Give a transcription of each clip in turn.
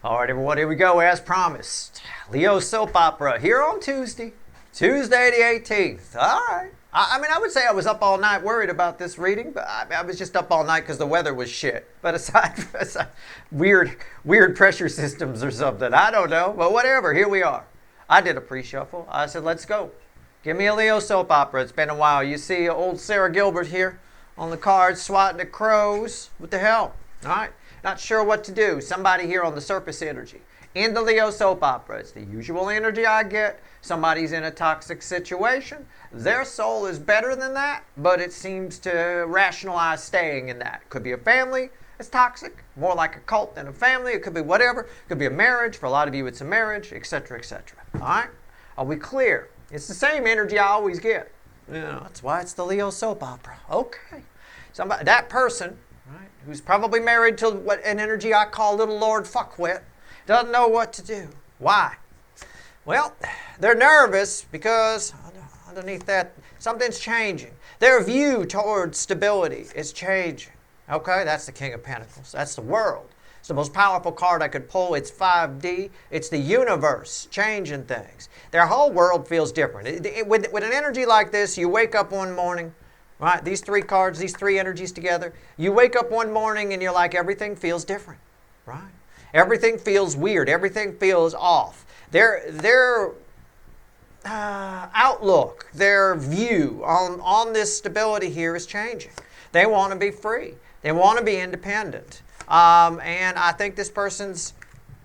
All right, everyone, here we go as promised. Leo soap opera here on Tuesday the 18th. All right. I would say I was up all night worried about this reading, but I was just up all night because the weather was shit. But aside weird pressure systems or something, I don't know. But whatever, here we are. I did a pre-shuffle. I said, let's go. Give me a Leo soap opera. It's been a while. You see old Sarah Gilbert here on the cards swatting at crows. What the hell? All right. Not sure what to do. Somebody here on the surface energy. In the Leo soap opera, it's the usual energy I get. Somebody's in a toxic situation. Their soul is better than that, but it seems to rationalize staying in that. Could be a family that's toxic, more like a cult than a family. It could be whatever. It could be a marriage. For a lot of you, it's a marriage, etc., etc. All right? Are we clear? It's the same energy I always get. That's why it's the Leo soap opera. Okay. Somebody, that person, right, who's probably married to what an energy I call Little Lord Fuckwit, doesn't know what to do. Why? Well, they're nervous because underneath that, something's changing. Their view towards stability is changing. Okay, that's the King of Pentacles. That's the world. It's the most powerful card I could pull. It's 5D. It's the universe changing things. Their whole world feels different. With an energy like this, you wake up one morning, right? These three cards, these three energies together. You wake up one morning and you're like, everything feels different, right? Everything feels weird. Everything feels off. Their outlook, their view on this stability here is changing. They want to be free. They want to be independent. And I think this person's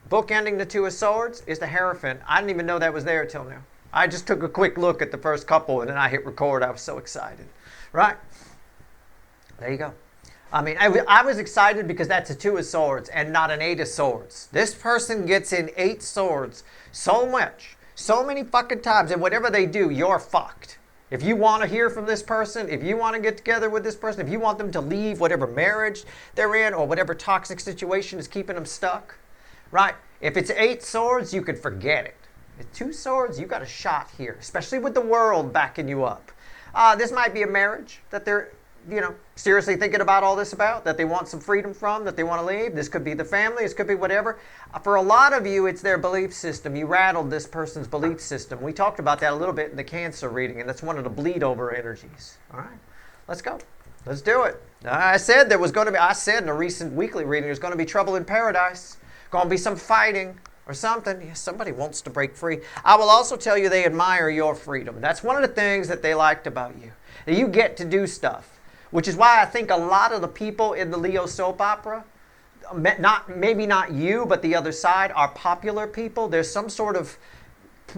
book ending the Two of Swords is the Hierophant. I didn't even know that was there till now. I just took a quick look at the first couple and then I hit record. I was so excited. Right? There you go. I mean, I was excited because that's a Two of Swords and not an Eight of Swords. This person gets in 8 swords so much, so many fucking times, and whatever they do, you're fucked. If you want to hear from this person, if you want to get together with this person, if you want them to leave whatever marriage they're in or whatever toxic situation is keeping them stuck, right? If it's 8 swords, you could forget it. With 2 swords, you got a shot here, especially with the world backing you up. This might be a marriage that they're seriously thinking about all this about, that they want some freedom from, that they want to leave. This could be the family. This could be whatever. For a lot of you, it's their belief system. You rattled this person's belief system. We talked about that a little bit in the Cancer reading, and that's one of the bleed over energies. All right, let's go. Let's do it. I said in a recent weekly reading, there's going to be trouble in paradise. Going to be some fighting or something. Yeah, somebody wants to break free. I will also tell you they admire your freedom. That's one of the things that they liked about you. That you get to do stuff. Which is why I think a lot of the people in the Leo soap opera, maybe not you, but the other side, are popular people. There's some sort of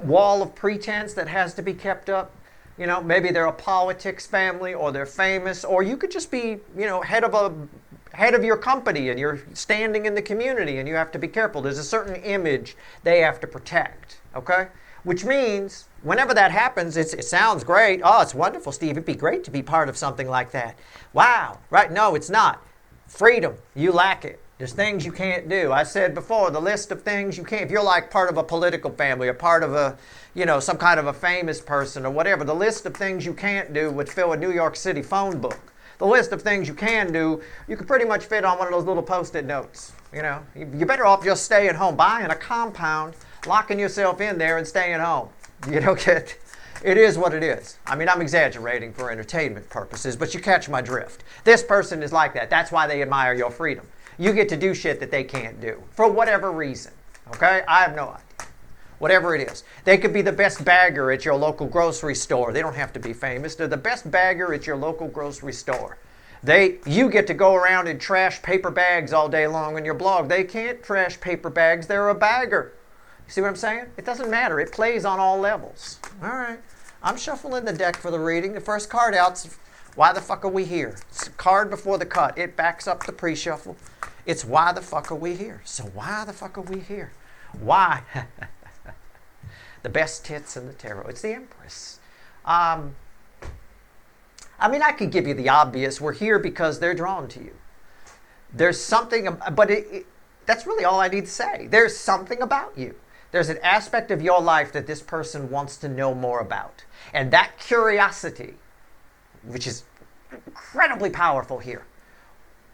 wall of pretense that has to be kept up. Maybe they're a politics family, or they're famous, or you could just be, head of your company, and you're standing in the community, and you have to be careful. There's a certain image they have to protect. Okay. Which means, whenever that happens, it sounds great. Oh, it's wonderful, Steve. It'd be great to be part of something like that. Wow. Right? No, it's not. Freedom. You lack it. There's things you can't do. I said before, the list of things you can't, if you're like part of a political family or part of a, some kind of a famous person or whatever, the list of things you can't do would fill a New York City phone book. The list of things you can do, you could pretty much fit on one of those little Post-it notes. You're better off just staying home, buying a compound, locking yourself in there and staying home. You don't get, it is what it is. I mean, I'm exaggerating for entertainment purposes, but you catch my drift. This person is like that. That's why they admire your freedom. You get to do shit that they can't do for whatever reason. Okay? I have no idea. Whatever it is. They could be the best bagger at your local grocery store. They don't have to be famous. They're the best bagger at your local grocery store. You get to go around and trash paper bags all day long on your blog. They can't trash paper bags. They're a bagger. See what I'm saying? It doesn't matter. It plays on all levels. All right. I'm shuffling the deck for the reading. The first card out's Why the Fuck Are We Here? It's a card before the cut. It backs up the pre-shuffle. It's Why the Fuck Are We Here? So why the fuck are we here? Why? The best tits in the tarot. It's the Empress. I could give you the obvious. We're here because they're drawn to you. There's something, but that's really all I need to say. There's something about you. There's an aspect of your life that this person wants to know more about. And that curiosity, which is incredibly powerful here,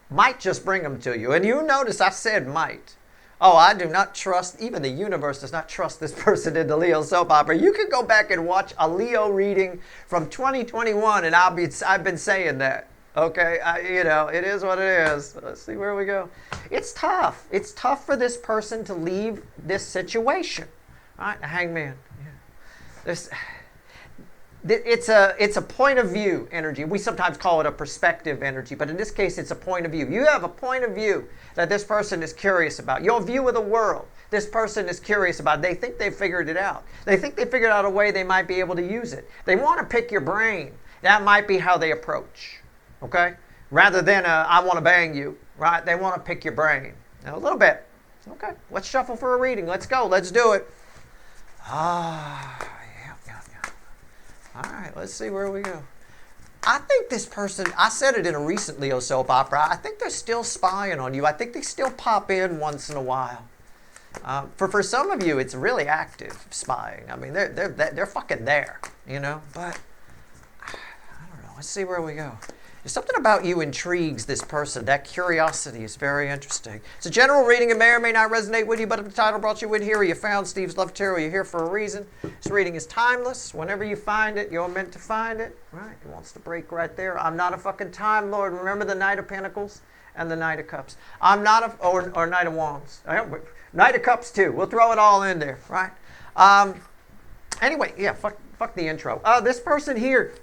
might just bring them to you. And you notice I said might. Oh, I do not trust, even the universe does not trust this person in the Leo soap opera. You can go back and watch a Leo reading from 2021, and I've been saying that. Okay, it is what it is. Let's see where we go. It's tough. It's tough for this person to leave this situation. All right, Hangman. Yeah. It's a point of view energy. We sometimes call it a perspective energy, but in this case, it's a point of view. You have a point of view that this person is curious about. Your view of the world, this person is curious about. They think they figured it out. They think they figured out a way they might be able to use it. They want to pick your brain. That might be how they approach. Okay? Rather than I want to bang you, right? They want to pick your brain. Now, a little bit. Okay, let's shuffle for a reading. Let's go. Let's do it. Yeah. All right, let's see where we go. I think this person, I said it in a recent Leo soap opera, I think they're still spying on you. I think they still pop in once in a while. For some of you, it's really active spying. I mean, they're fucking there, but I don't know. Let's see where we go. There's something about you intrigues this person. That curiosity is very interesting. It's a general reading. It may or may not resonate with you, but if the title brought you in here or you found Steve's Love Tarot, you're here for a reason. This reading is timeless. Whenever you find it, you're meant to find it. Right? It wants to break right there. I'm not a fucking Time Lord. Remember the Knight of Pentacles and the Knight of Cups. I'm not or Knight of Wands. Knight of Cups too. We'll throw it all in there. Right? Anyway, yeah, fuck the intro. This person here,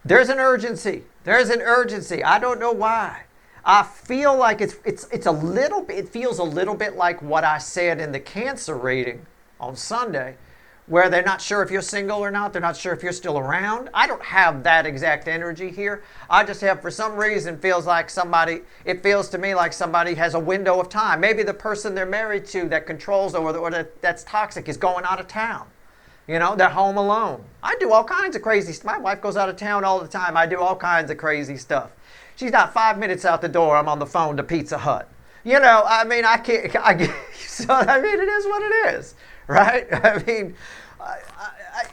there's an urgency. There's an urgency. I don't know why. I feel like it feels a little bit like what I said in the Cancer reading on Sunday, where they're not sure if you're single or not. They're not sure if you're still around. I don't have that exact energy here. I just have, for some reason, it feels to me like somebody has a window of time. Maybe the person they're married to that controls or that's toxic is going out of town. They're home alone. I do all kinds of crazy stuff. My wife goes out of town all the time. I do all kinds of crazy stuff. She's not 5 minutes out the door. I'm on the phone to Pizza Hut. I can't. It is what it is, right?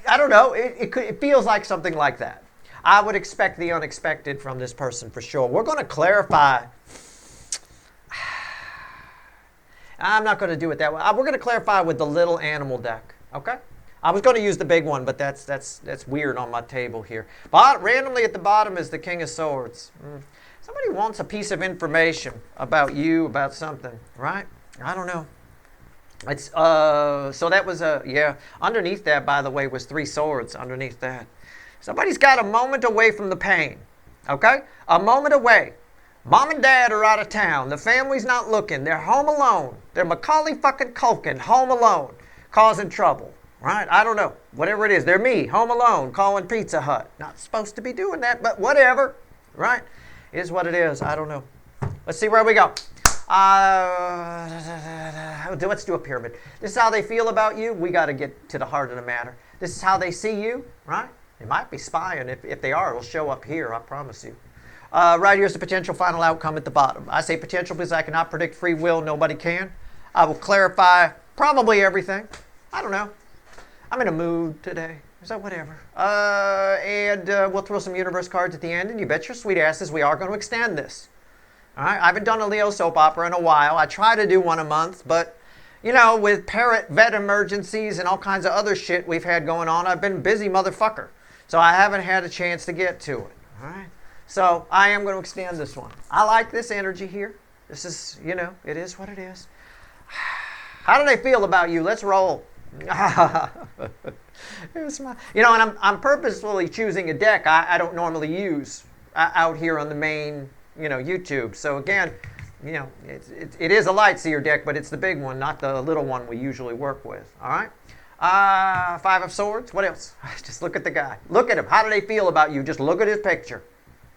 I don't know. It feels like something like that. I would expect the unexpected from this person for sure. We're going to clarify. I'm not going to do it that way. We're going to clarify with the little animal deck, okay? I was going to use the big one, but that's weird on my table here. But randomly at the bottom is the King of Swords. Somebody wants a piece of information about you, about something, right? I don't know. It's so that was underneath that, by the way, was 3 swords underneath that. Somebody's got a moment away from the pain, okay? A moment away. Mom and Dad are out of town. The family's not looking. They're home alone. They're Macaulay fucking Culkin, home alone, causing trouble. Right? I don't know. Whatever it is. They're me, home alone, calling Pizza Hut. Not supposed to be doing that, but whatever. Right? It is what it is. I don't know. Let's see where we go. Let's do a pyramid. This is how they feel about you. We got to get to the heart of the matter. This is how they see you. Right? They might be spying. If they are, it'll show up here. I promise you. Right here's the potential final outcome at the bottom. I say potential because I cannot predict free will. Nobody can. I will clarify probably everything. I don't know. I'm in a mood today. So whatever. And we'll throw some universe cards at the end. And you bet your sweet asses we are going to extend this. All right? I haven't done a Leo soap opera in a while. I try to do one a month. But, with parrot vet emergencies and all kinds of other shit we've had going on, I've been busy motherfucker. So I haven't had a chance to get to it. All right? So I am going to extend this one. I like this energy here. This is, it is what it is. How do they feel about you? Let's roll. And I'm purposefully choosing a deck I don't normally use out here on the main, YouTube. So again, it is a light seer deck, but it's the big one, not the little one we usually work with. All right. 5 of Swords. What else? Just look at the guy. Look at him. How do they feel about you? Just look at his picture.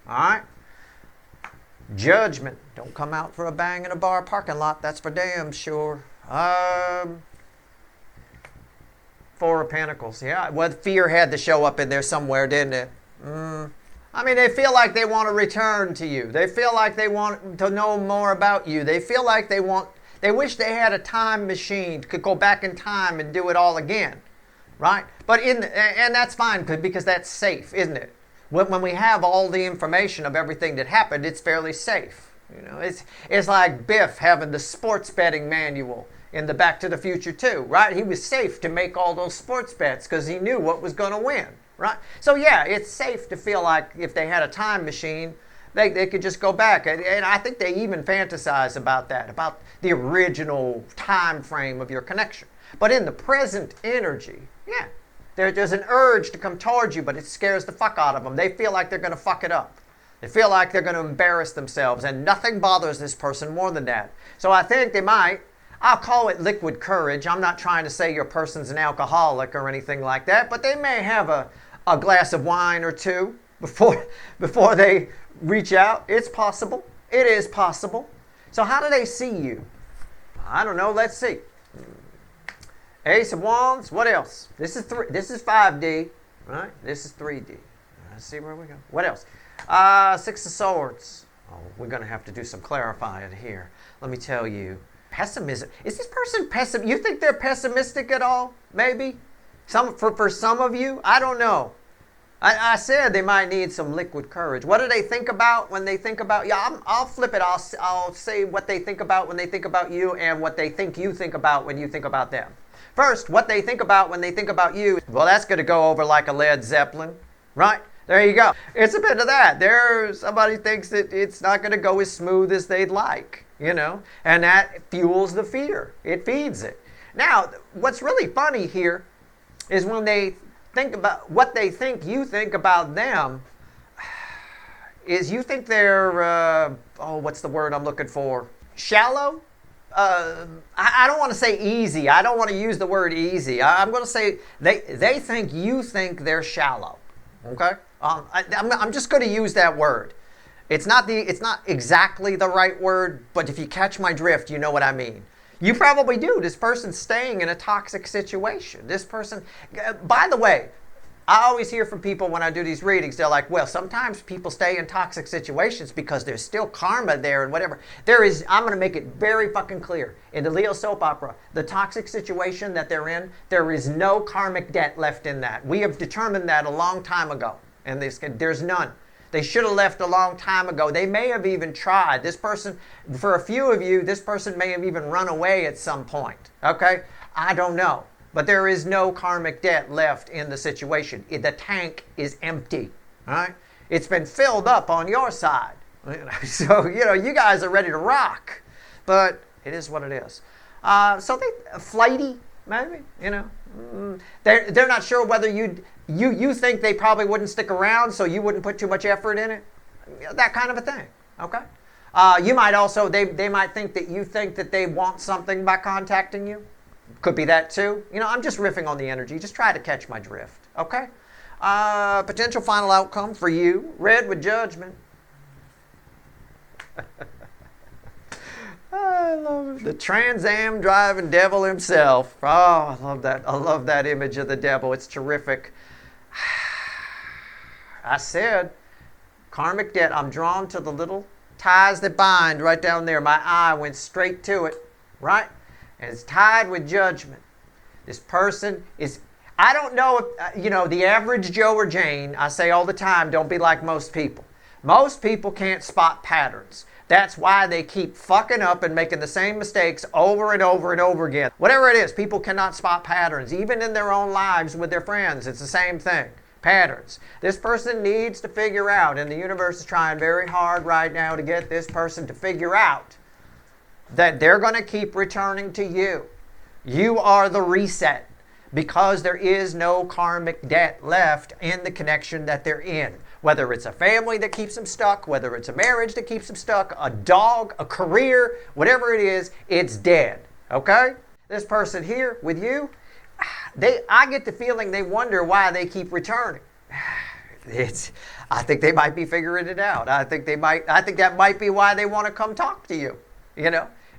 All right. Judgment. Don't come out for a bang in a bar parking lot. That's for damn sure. 4 of Pentacles. Yeah, well, fear had to show up in there somewhere, didn't it? They feel like they want to return to you. They feel like they want to know more about you. They feel like they wish they had a time machine, could go back in time and do it all again, right? But and that's fine because that's safe, isn't it? When we have all the information of everything that happened, it's fairly safe, You know, it's like Biff having the sports betting manual in the Back to the Future 2, right? He was safe to make all those sports bets because he knew what was going to win, right? So yeah, it's safe to feel like if they had a time machine, they could just go back. And I think they even fantasize about that, about the original time frame of your connection. But in the present energy, yeah, there's an urge to come towards you, but it scares the fuck out of them. They feel like they're going to fuck it up. They feel like they're going to embarrass themselves, and nothing bothers this person more than that. So I think they might, I'll call it liquid courage. I'm not trying to say your person's an alcoholic or anything like that, but they may have a glass of wine or two before they reach out. It's possible. It is possible. So how do they see you? I don't know. Let's see. Ace of Wands. What else? This is 5D, right? This is 3D. Let's see where we go. What else? Six of Swords. Oh, we're going to have to do some clarifying here. Let me tell you. Pessimism. Is this person pessimistic? You think they're pessimistic at all? Maybe? For some of you? I don't know. I said they might need some liquid courage. What do they think about when they think about... Yeah, I'll flip it. I'll say what they think about when they think about you and what they think you think about when you think about them. First, what they think about when they think about you. Well, that's going to go over like a Led Zeppelin, right? There you go. It's a bit of that. Somebody thinks that it's not going to go as smooth as they'd like, you know, and that fuels the fear. It feeds it. Now, what's really funny here is when they think about what they think you think about them, is you think they're, what's the word I'm looking for? Shallow? I don't want to say easy. I don't want to use the word easy. I'm going to say they think you think they're shallow. Okay? I'm just going to use that word. It's not exactly the right word, but if you catch my drift, you know what I mean. You probably do. This person's staying in a toxic situation. This person, by the way, I always hear from people when I do these readings, they're like, well, sometimes people stay in toxic situations because there's still karma there and whatever. I'm going to make it very fucking clear. In the Leo soap opera, the toxic situation that they're in, there is no karmic debt left in that. We have determined that a long time ago. And there's none. They should have left a long time ago. They may have even tried. This person, for a few of you, this person may have even run away at some point. Okay? I don't know. But there is no karmic debt left in the situation. The tank is empty. All right? It's been filled up on your side. So, you guys are ready to rock. But it is what it is. So they flighty, maybe, They're not sure whether you think they probably wouldn't stick around, so you wouldn't put too much effort in it. That kind of a thing. Okay? You might also, they might think that you think that they want something by contacting you. Could be that too. I'm just riffing on the energy. Just try to catch my drift. Okay? Potential final outcome for you. Red with Judgment. I love it. The Trans Am driving devil himself. Oh, I love that. I love that image of the devil. It's terrific. I said, karmic debt. I'm drawn to the little ties that bind right down there. My eye went straight to it, right? And it's tied with judgment. This person is, I don't know if, the average Joe or Jane, I say all the time, don't be like most people. Most people can't spot patterns. That's why they keep fucking up and making the same mistakes over and over and over again. Whatever it is, people cannot spot patterns. Even in their own lives with their friends, it's the same thing. Patterns. This person needs to figure out, and the universe is trying very hard right now to get this person to figure out that they're going to keep returning to you. You are the reset because there is no karmic debt left in the connection that they're in. Whether it's a family that keeps them stuck, whether it's a marriage that keeps them stuck, a dog, a career, whatever it is, it's dead. Okay? This person here with you, I get the feeling they wonder why they keep returning. I think they might be figuring it out. I think that might be why they want to come talk to you.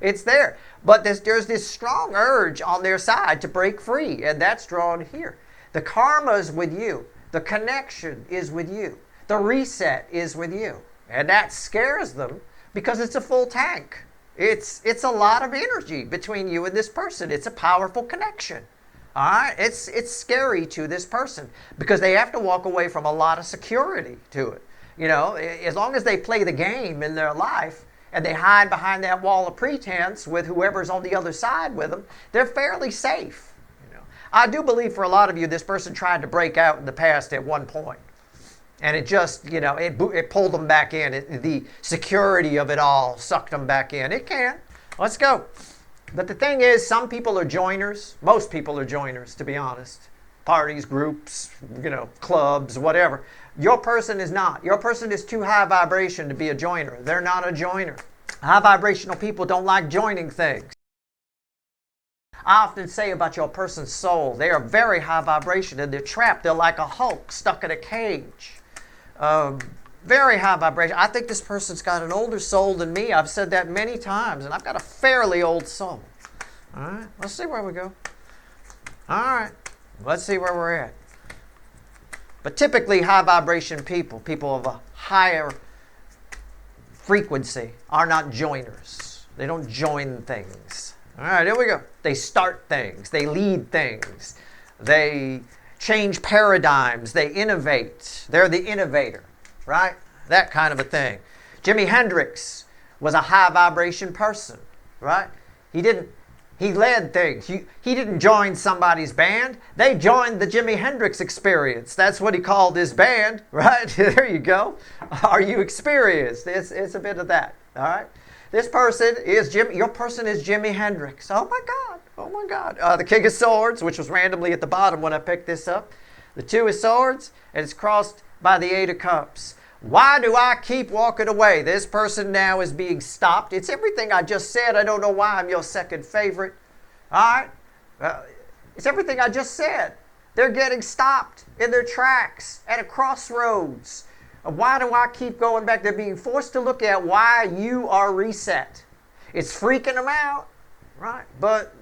It's there. But there's this strong urge on their side to break free, and that's drawn here. The karma's with you. The connection is with you. The reset is with you. And that scares them because it's a full tank. It's a lot of energy between you and this person. It's a powerful connection. All right? It's scary to this person because they have to walk away from a lot of security to it. As long as they play the game in their life, and they hide behind that wall of pretense with whoever's on the other side with them, they're fairly safe. I do believe for a lot of you, this person tried to break out in the past at one point. And it just, it pulled them back in. The security of it all sucked them back in. It can. Let's go. But the thing is, some people are joiners. Most people are joiners, to be honest. Parties, groups, clubs, whatever. Your person is not. Your person is too high vibration to be a joiner. They're not a joiner. High vibrational people don't like joining things. I often say about your person's soul, they are very high vibration and they're trapped. They're like a Hulk stuck in a cage. Very high vibration. I think this person's got an older soul than me. I've said that many times, and I've got a fairly old soul. All right, let's see where we go. All right, let's see where we're at. But typically, high vibration people of a higher frequency, are not joiners. They don't join things. All right, here we go. They start things. They lead things. They change paradigms. They innovate. They're the innovator, right? That kind of a thing. Jimi Hendrix was a high vibration person, right? He led things. He didn't join somebody's band. They joined the Jimi Hendrix Experience. That's what he called his band, right? There you go. Are you experienced? It's a bit of that, all right? This person is your person is Jimi Hendrix. Oh my God. Oh my God. The King of Swords, which was randomly at the bottom when I picked this up. The Two of Swords, and it's crossed by the Eight of Cups. Why do I keep walking away? This person now is being stopped. It's everything I just said. I don't know why I'm your second favorite. All right? It's everything I just said. They're getting stopped in their tracks at a crossroads. Why do I keep going back? They're being forced to look at why you are reset. It's freaking them out, right? But,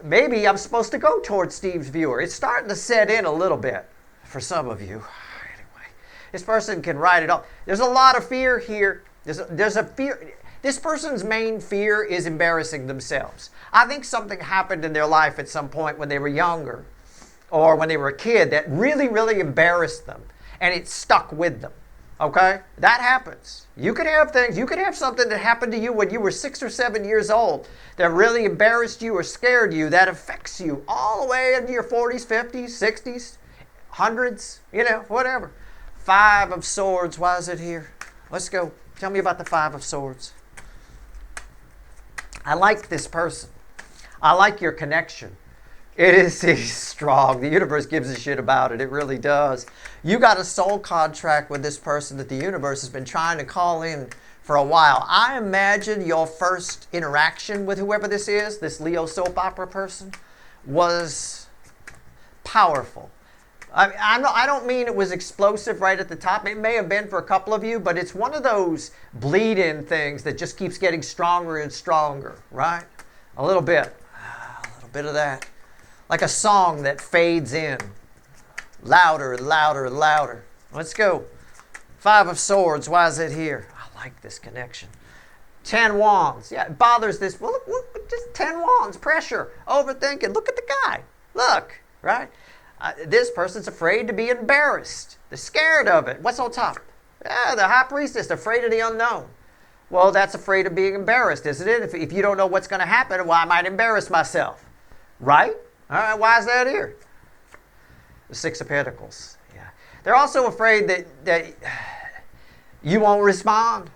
maybe I'm supposed to go towards Steve's viewer. It's starting to set in a little bit for some of you. Anyway, this person can write it off. There's a lot of fear here. There's a fear. This person's main fear is embarrassing themselves. I think something happened in their life at some point when they were younger or when they were a kid that really, really embarrassed them. And it stuck with them, okay? That happens. You could have things, you could have something that happened to you when you were 6 or 7 years old that really embarrassed you or scared you, that affects you all the way into your 40s, 50s, 60s, hundreds, whatever. Five of Swords, why is it here? Let's go. Tell me about the Five of Swords. I like this person. I like your connection. It is strong. The universe gives a shit about it. It really does. You got a soul contract with this person that the universe has been trying to call in for a while. I imagine your first interaction with whoever this is, this Leo soap opera person, was powerful. I don't mean it was explosive right at the top. It may have been for a couple of you, but it's one of those bleed-in things that just keeps getting stronger and stronger, right? A little bit of that. Like a song that fades in. Louder and louder and louder. Let's go. Five of Swords. Why is it here? I like this connection. 10 Wands. Yeah, it bothers this. Well, look, just 10 Wands. Pressure. Overthinking. Look at the guy. Look. Right? This person's afraid to be embarrassed. They're scared of it. What's on top? Yeah, the High Priestess. Afraid of the unknown. Well, that's afraid of being embarrassed, isn't it? If you don't know what's going to happen, well, I might embarrass myself. Right? All right, why is that here? The Six of Pentacles. Yeah. They're also afraid that you won't respond.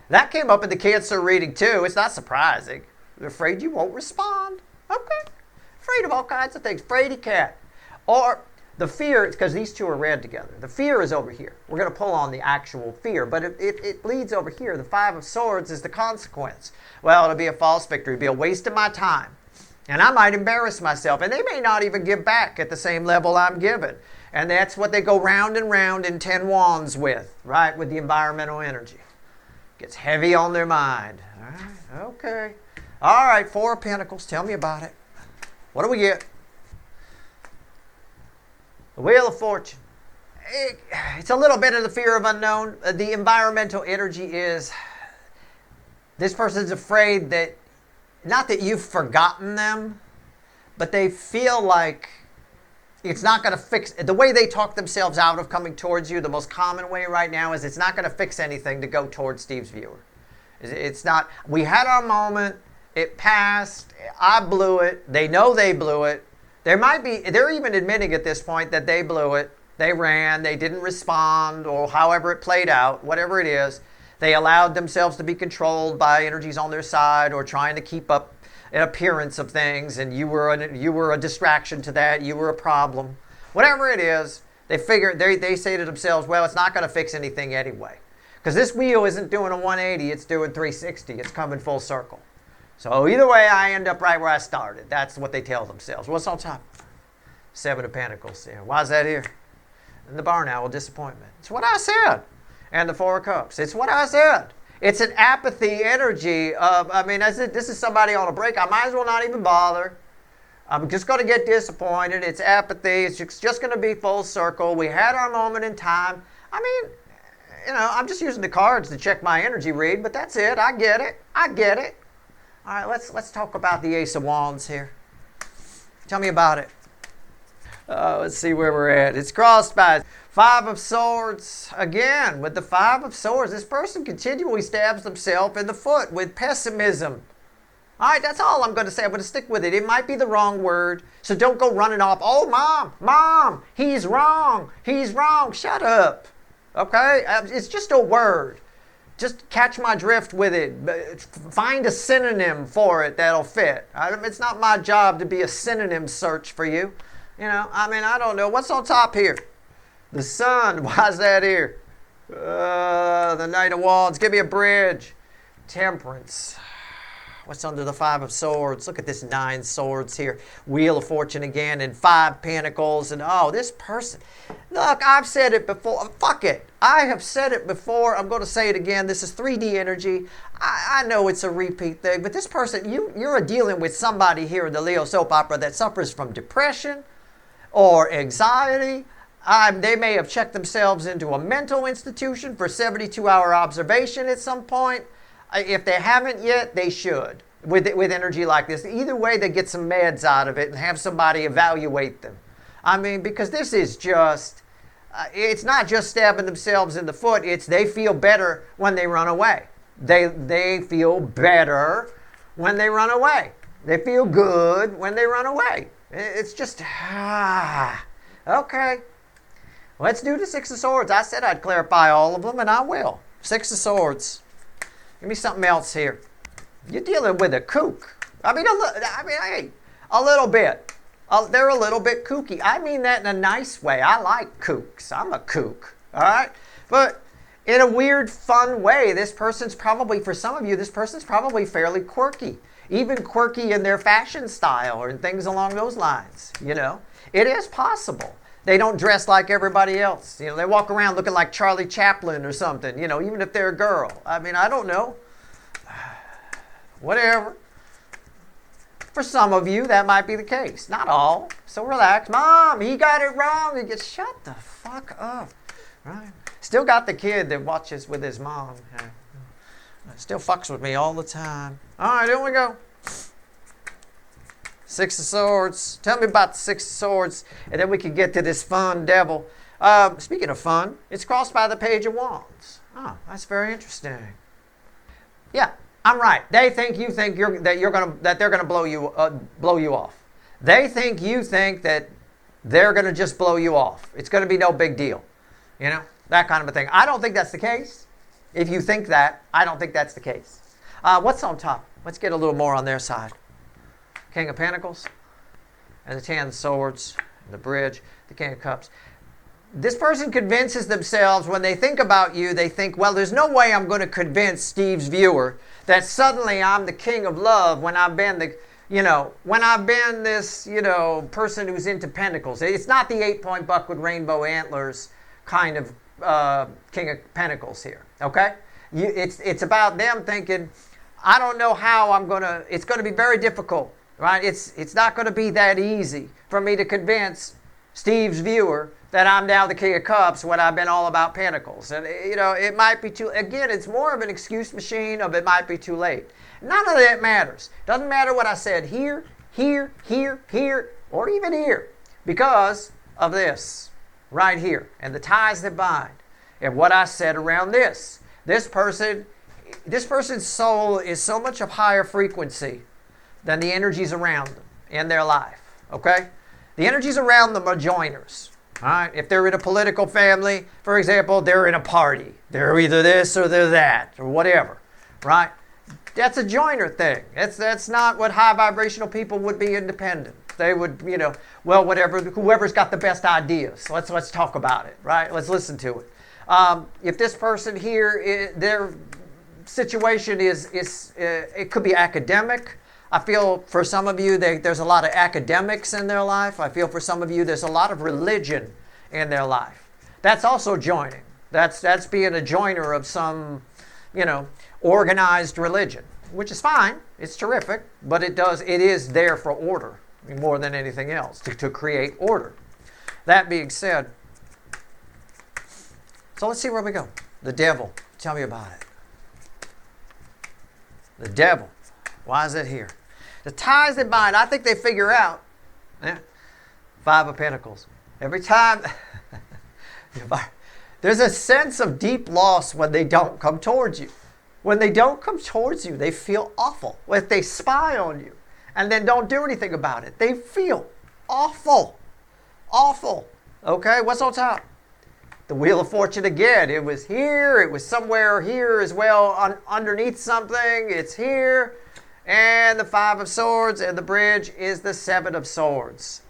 That came up in the Cancer reading too. It's not surprising. They're afraid you won't respond. Okay. Afraid of all kinds of things. Fraidy cat. Or the fear, because these two are read together. The fear is over here. We're going to pull on the actual fear, but it leads over here. The Five of Swords is the consequence. Well, it'll be a false victory. It'll be a waste of my time. And I might embarrass myself. And they may not even give back at the same level I'm giving. And that's what they go round and round in 10 Wands with, right? With the environmental energy. Gets heavy on their mind. All right, okay. All right, Four of Pentacles. Tell me about it. What do we get? The Wheel of Fortune. It's a little bit of the fear of unknown. The environmental energy is, this person's afraid that, not that you've forgotten them, but they feel like it's not going to fix, the way they talk themselves out of coming towards you, the most common way right now is it's not going to fix anything to go towards Steve's viewer. It's not, we had our moment, it passed, I blew it, they know they blew it. They're even admitting at this point that they blew it. They ran, they didn't respond, or however it played out, whatever it is. They allowed themselves to be controlled by energies on their side or trying to keep up an appearance of things, and you were a distraction to that, you were a problem. Whatever it is, they say to themselves, well, it's not going to fix anything anyway. Because this wheel isn't doing a 180, it's doing 360. It's coming full circle. So either way, I end up right where I started. That's what they tell themselves. What's on top? 7 of Pentacles here. Why is that here? And the barn owl, disappointment. It's what I said. And the 4 of Cups. It's what I said. It's an apathy energy of, this is somebody on a break. I might as well not even bother. I'm just going to get disappointed. It's apathy. It's just going to be full circle. We had our moment in time. I'm just using the cards to check my energy read, but that's it. I get it. All right, let's talk about the Ace of Wands here. Tell me about it. Let's see where we're at. It's crossed by 5 of Swords. Again, with the 5 of Swords, this person continually stabs themselves in the foot with pessimism. All right, that's all I'm going to say. I'm going to stick with it. It might be the wrong word, so don't go running off. Oh, Mom, he's wrong. Shut up. Okay? It's just a word. Just catch my drift with it. Find a synonym for it that'll fit. It's not my job to be a synonym search for you. I don't know. What's on top here? The Sun. Why's that here? The Knight of Wands. Give me a bridge. Temperance. What's under the 5 of Swords? Look at this 9 swords here. Wheel of Fortune again and 5 Pentacles. And this person. Look, I've said it before. Fuck it. I have said it before. I'm going to say it again. This is 3D energy. I know it's a repeat thing, but this person, you're dealing with somebody here in the Leo soap opera that suffers from depression or anxiety. They may have checked themselves into a mental institution for 72-hour observation at some point. If they haven't yet, they should. With energy like this. Either way, they get some meds out of it and have somebody evaluate them. Because this is just, it's not just stabbing themselves in the foot. It's they feel better when they run away. They feel better when they run away. They feel good when they run away. It's just, okay. Let's do the 6 of Swords. I said I'd clarify all of them, and I will. 6 of Swords. Give me something else here. You're dealing with a kook. A little bit. They're a little bit kooky. I mean that in a nice way. I like kooks. I'm a kook. All right? But in a weird, fun way, for some of you, this person's probably fairly quirky. Even quirky in their fashion style or in things along those lines. It is possible. They don't dress like everybody else. They walk around looking like Charlie Chaplin or something, even if they're a girl. I don't know. Whatever. For some of you, that might be the case. Not all. So relax. Mom, he got it wrong. You get shut the fuck up. Right? Still got the kid that watches with his mom. Still fucks with me all the time. All right, here we go. 6 of Swords. Tell me about the 6 of Swords, and then we can get to this fun devil. Speaking of fun, it's crossed by the Page of Wands. Oh, that's very interesting. Yeah, I'm right. They think you think that they're gonna blow you off. They think you think that they're gonna just blow you off. It's gonna be no big deal. That kind of a thing. I don't think that's the case. If you think that, I don't think that's the case. What's on top? Let's get a little more on their side. King of Pentacles, and the 10 of Swords, the bridge, the King of Cups. This person convinces themselves when they think about you, they think, well, there's no way I'm going to convince Steve's viewer that suddenly I'm the king of love when I've been this, person who's into pentacles. It's not the 8-point buck with rainbow antlers kind of King of Pentacles here, okay? It's about them thinking, I don't know how it's going to be very difficult. Right? It's not going to be that easy for me to convince Steve's viewer that I'm now the King of Cups when I've been all about Pentacles. And, it might be it's more of an excuse machine of it might be too late. None of that matters. Doesn't matter what I said here, or even here, because of this right here and the ties that bind and what I said around this. This person this person's soul is so much of higher frequency than the energies around them in their life, okay? The energies around them are joiners, all right? If they're in a political family, for example, they're in a party. They're either this or they're that or whatever, right? That's a joiner thing. That's not what high vibrational people would be independent. They would, well, whatever, whoever's got the best ideas. Let's talk about it, right? Let's listen to it. If this person here, their situation is it could be academic. I feel for some of you, there's a lot of academics in their life. I feel for some of you, there's a lot of religion in their life. That's also joining. That's being a joiner of some, organized religion, which is fine. It's terrific, but it is there for order more than anything else, to create order. That being said, so let's see where we go. The devil. Tell me about it. The devil. Why is it here? The ties that bind. I think they figure out. Five of Pentacles. Every time there's a sense of deep loss when they don't come towards you. When they don't come towards you, they feel awful. If they spy on you and then don't do anything about it, they feel awful. Awful. Okay, what's on top? The Wheel of Fortune again. It was here. It was somewhere here as well, underneath something. It's here. And the Five of Swords, and the bridge is the Seven of Swords.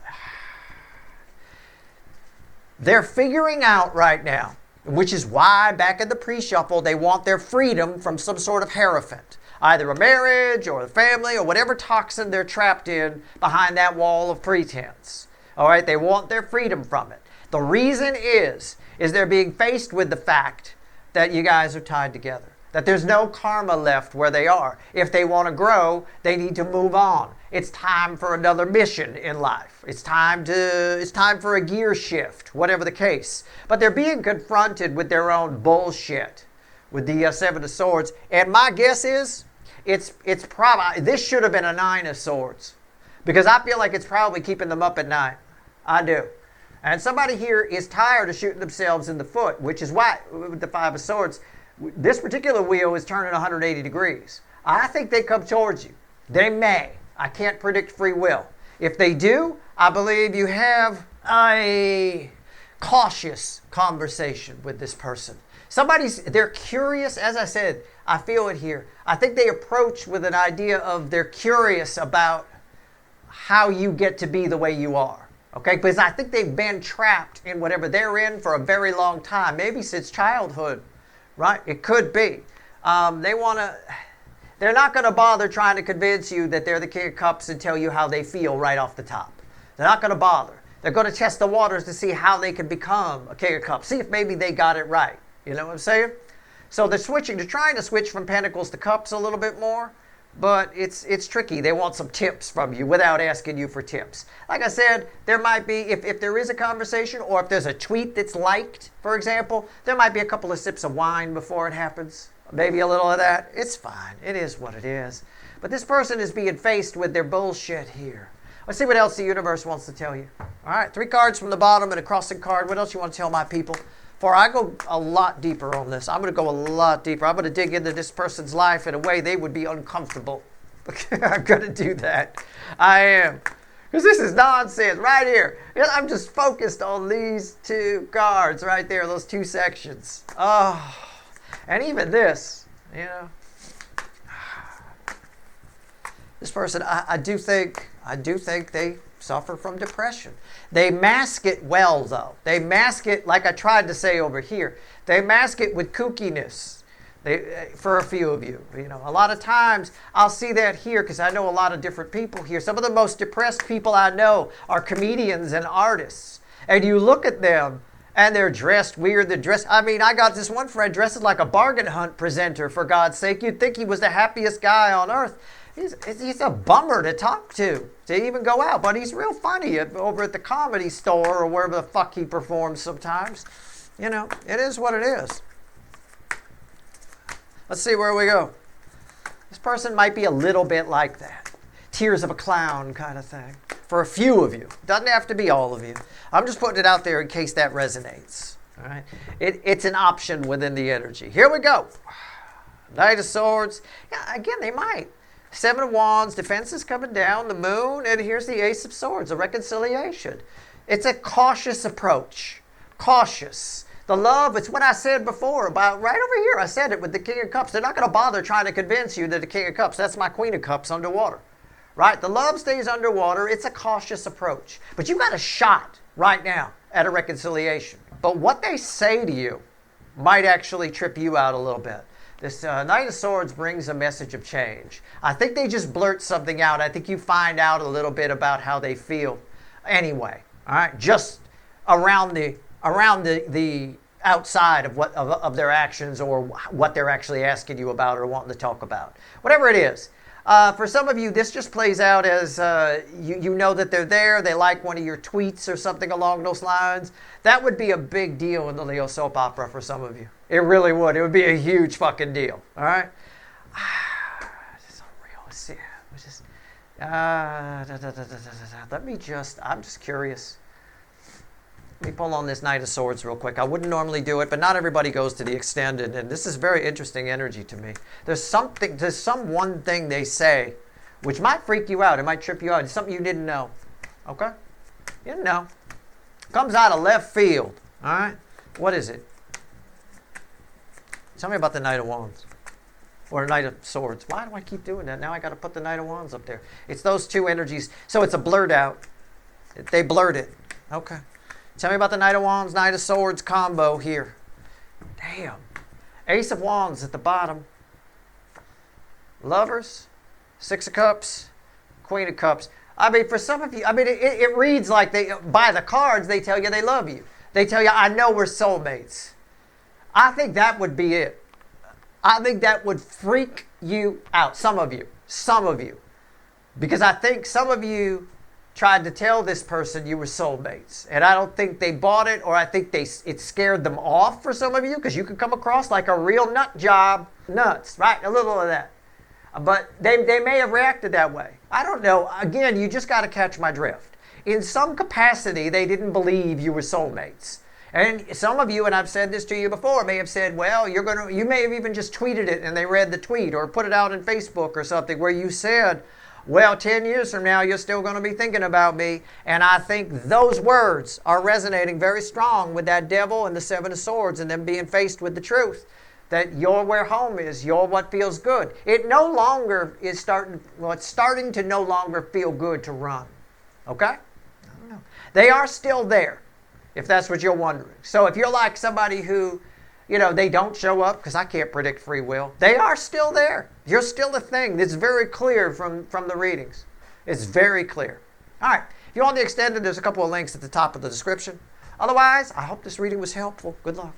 They're figuring out right now, which is why back in the pre-shuffle, they want their freedom from some sort of hierophant. Either a marriage or a family or whatever toxin they're trapped in behind that wall of pretense. All right, they want their freedom from it. The reason is they're being faced with the fact that you guys are tied together. That there's no karma left where they are. If they want to grow, they need to move on. It's time for another mission in life. It's time for a gear shift, whatever the case. But they're being confronted with their own bullshit with the Seven of Swords. And my guess is it's probably, this should have been a Nine of Swords. Because I feel like it's probably keeping them up at night. I do. And somebody here is tired of shooting themselves in the foot, which is why, with the Five of Swords, this particular wheel is turning 180 degrees. I think they come towards you. They may. I can't predict free will. If they do, I believe you have a cautious conversation with this person. They're curious, as I said, I feel it here. I think they approach with an idea of they're curious about how you get to be the way you are. Okay, because I think they've been trapped in whatever they're in for a very long time, maybe since childhood. Right? It could be. They're not going to bother trying to convince you that they're the King of Cups and tell you how they feel right off the top. They're not going to bother. They're going to test the waters to see how they can become a King of Cups. See if maybe they got it right. You know what I'm saying? So they're trying to switch from Pentacles to Cups a little bit more, but it's tricky. They want some tips from you without asking you for tips. Like I said, there might be, if there is a conversation or if there's a tweet that's liked, for example, there might be a couple of sips of wine before it happens. Maybe a little of that. It's fine. It is what it is. But this person is being faced with their bullshit here. Let's see what else the universe wants to tell you. All right, 3 cards from the bottom and a crossing card. What else you want to tell my people? Before I go a lot deeper on this, I'm going to go a lot deeper. I'm going to dig into this person's life in a way they would be uncomfortable. I'm going to do that. I am. Because this is nonsense right here. I'm just focused on these 2 cards right there, those 2 sections. Oh, and even this, This person, I do think they suffer from depression. They mask it well, though. They mask it, like I tried to say over here, they mask it with kookiness. For a few of you, a lot of times I'll see that here because I know a lot of different people here. Some of the most depressed people I know are comedians and artists. And you look at them and they're dressed weird. I got this one friend dressed like a bargain hunt presenter, for God's sake. You'd think he was the happiest guy on earth. He's a bummer to talk to even go out, but he's real funny over at the Comedy Store or wherever the fuck he performs sometimes. It is what it is. Let's see where we go. This person might be a little bit like that. Tears of a clown kind of thing. For a few of you. Doesn't have to be all of you. I'm just putting it out there in case that resonates. All right. It's an option within the energy. Here we go. Knight of Swords. Yeah, again, they might. Seven of Wands, defense is coming down, the moon, and here's the Ace of Swords, a reconciliation. It's a cautious approach. Cautious. The love, it's what I said before about right over here. I said it with the King of Cups. They're not going to bother trying to convince you that the King of Cups, that's my Queen of Cups underwater. Right? The love stays underwater. It's a cautious approach. But you got a shot right now at a reconciliation. But what they say to you might actually trip you out a little bit. This Knight of Swords brings a message of change. I think they just blurt something out. I think you find out a little bit about how they feel anyway. All right? Just around the outside of what of their actions or what they're actually asking you about or wanting to talk about. Whatever it is. For some of you, this just plays out as you know that they're there. They like one of your tweets or something along those lines. That would be a big deal in the Leo soap opera for some of you. It really would. It would be a huge fucking deal. All right? This is unreal. Let's see. I'm just curious. Let me pull on this Knight of Swords real quick. I wouldn't normally do it, but not everybody goes to the extent, and this is very interesting energy to me. There's some one thing they say which might freak you out. It might trip you out. It's something you didn't know. Okay? You didn't know. Comes out of left field. All right? What is it? Tell me about the Knight of Wands. Or Knight of Swords. Why do I keep doing that? Now I got to put the Knight of Wands up there. It's those two energies. So it's a blurred out. They blurred it. Okay. Tell me about the Knight of Wands, Knight of Swords combo here. Damn. Ace of Wands at the bottom. Lovers. Six of Cups. Queen of Cups. I mean, for some of you, it reads like by the cards, they tell you they love you. They tell you, I know we're soulmates. I think that would be it. I think that would freak you out. Some of you. Because I think some of you tried to tell this person you were soulmates. And I don't think they bought it, or I think it scared them off for some of you, because you could come across like a real nut job. Nuts, right? A little of that. But they may have reacted that way. I don't know. Again, you just got to catch my drift. In some capacity, they didn't believe you were soulmates. And some of you, and I've said this to you before, may have said, well, you may have even just tweeted it and they read the tweet, or put it out on Facebook or something where you said, well, 10 years from now, you're still going to be thinking about me. And I think those words are resonating very strong with that devil and the Seven of Swords and them being faced with the truth. That you're where home is. You're what feels good. It no longer is it's starting to no longer feel good to run. Okay? I don't know. They are still there, if that's what you're wondering. So if you're like somebody who, they don't show up, because I can't predict free will. They are still there. You're still a thing. It's very clear from the readings. It's very clear. All right. If you want the extended, there's a couple of links at the top of the description. Otherwise, I hope this reading was helpful. Good luck.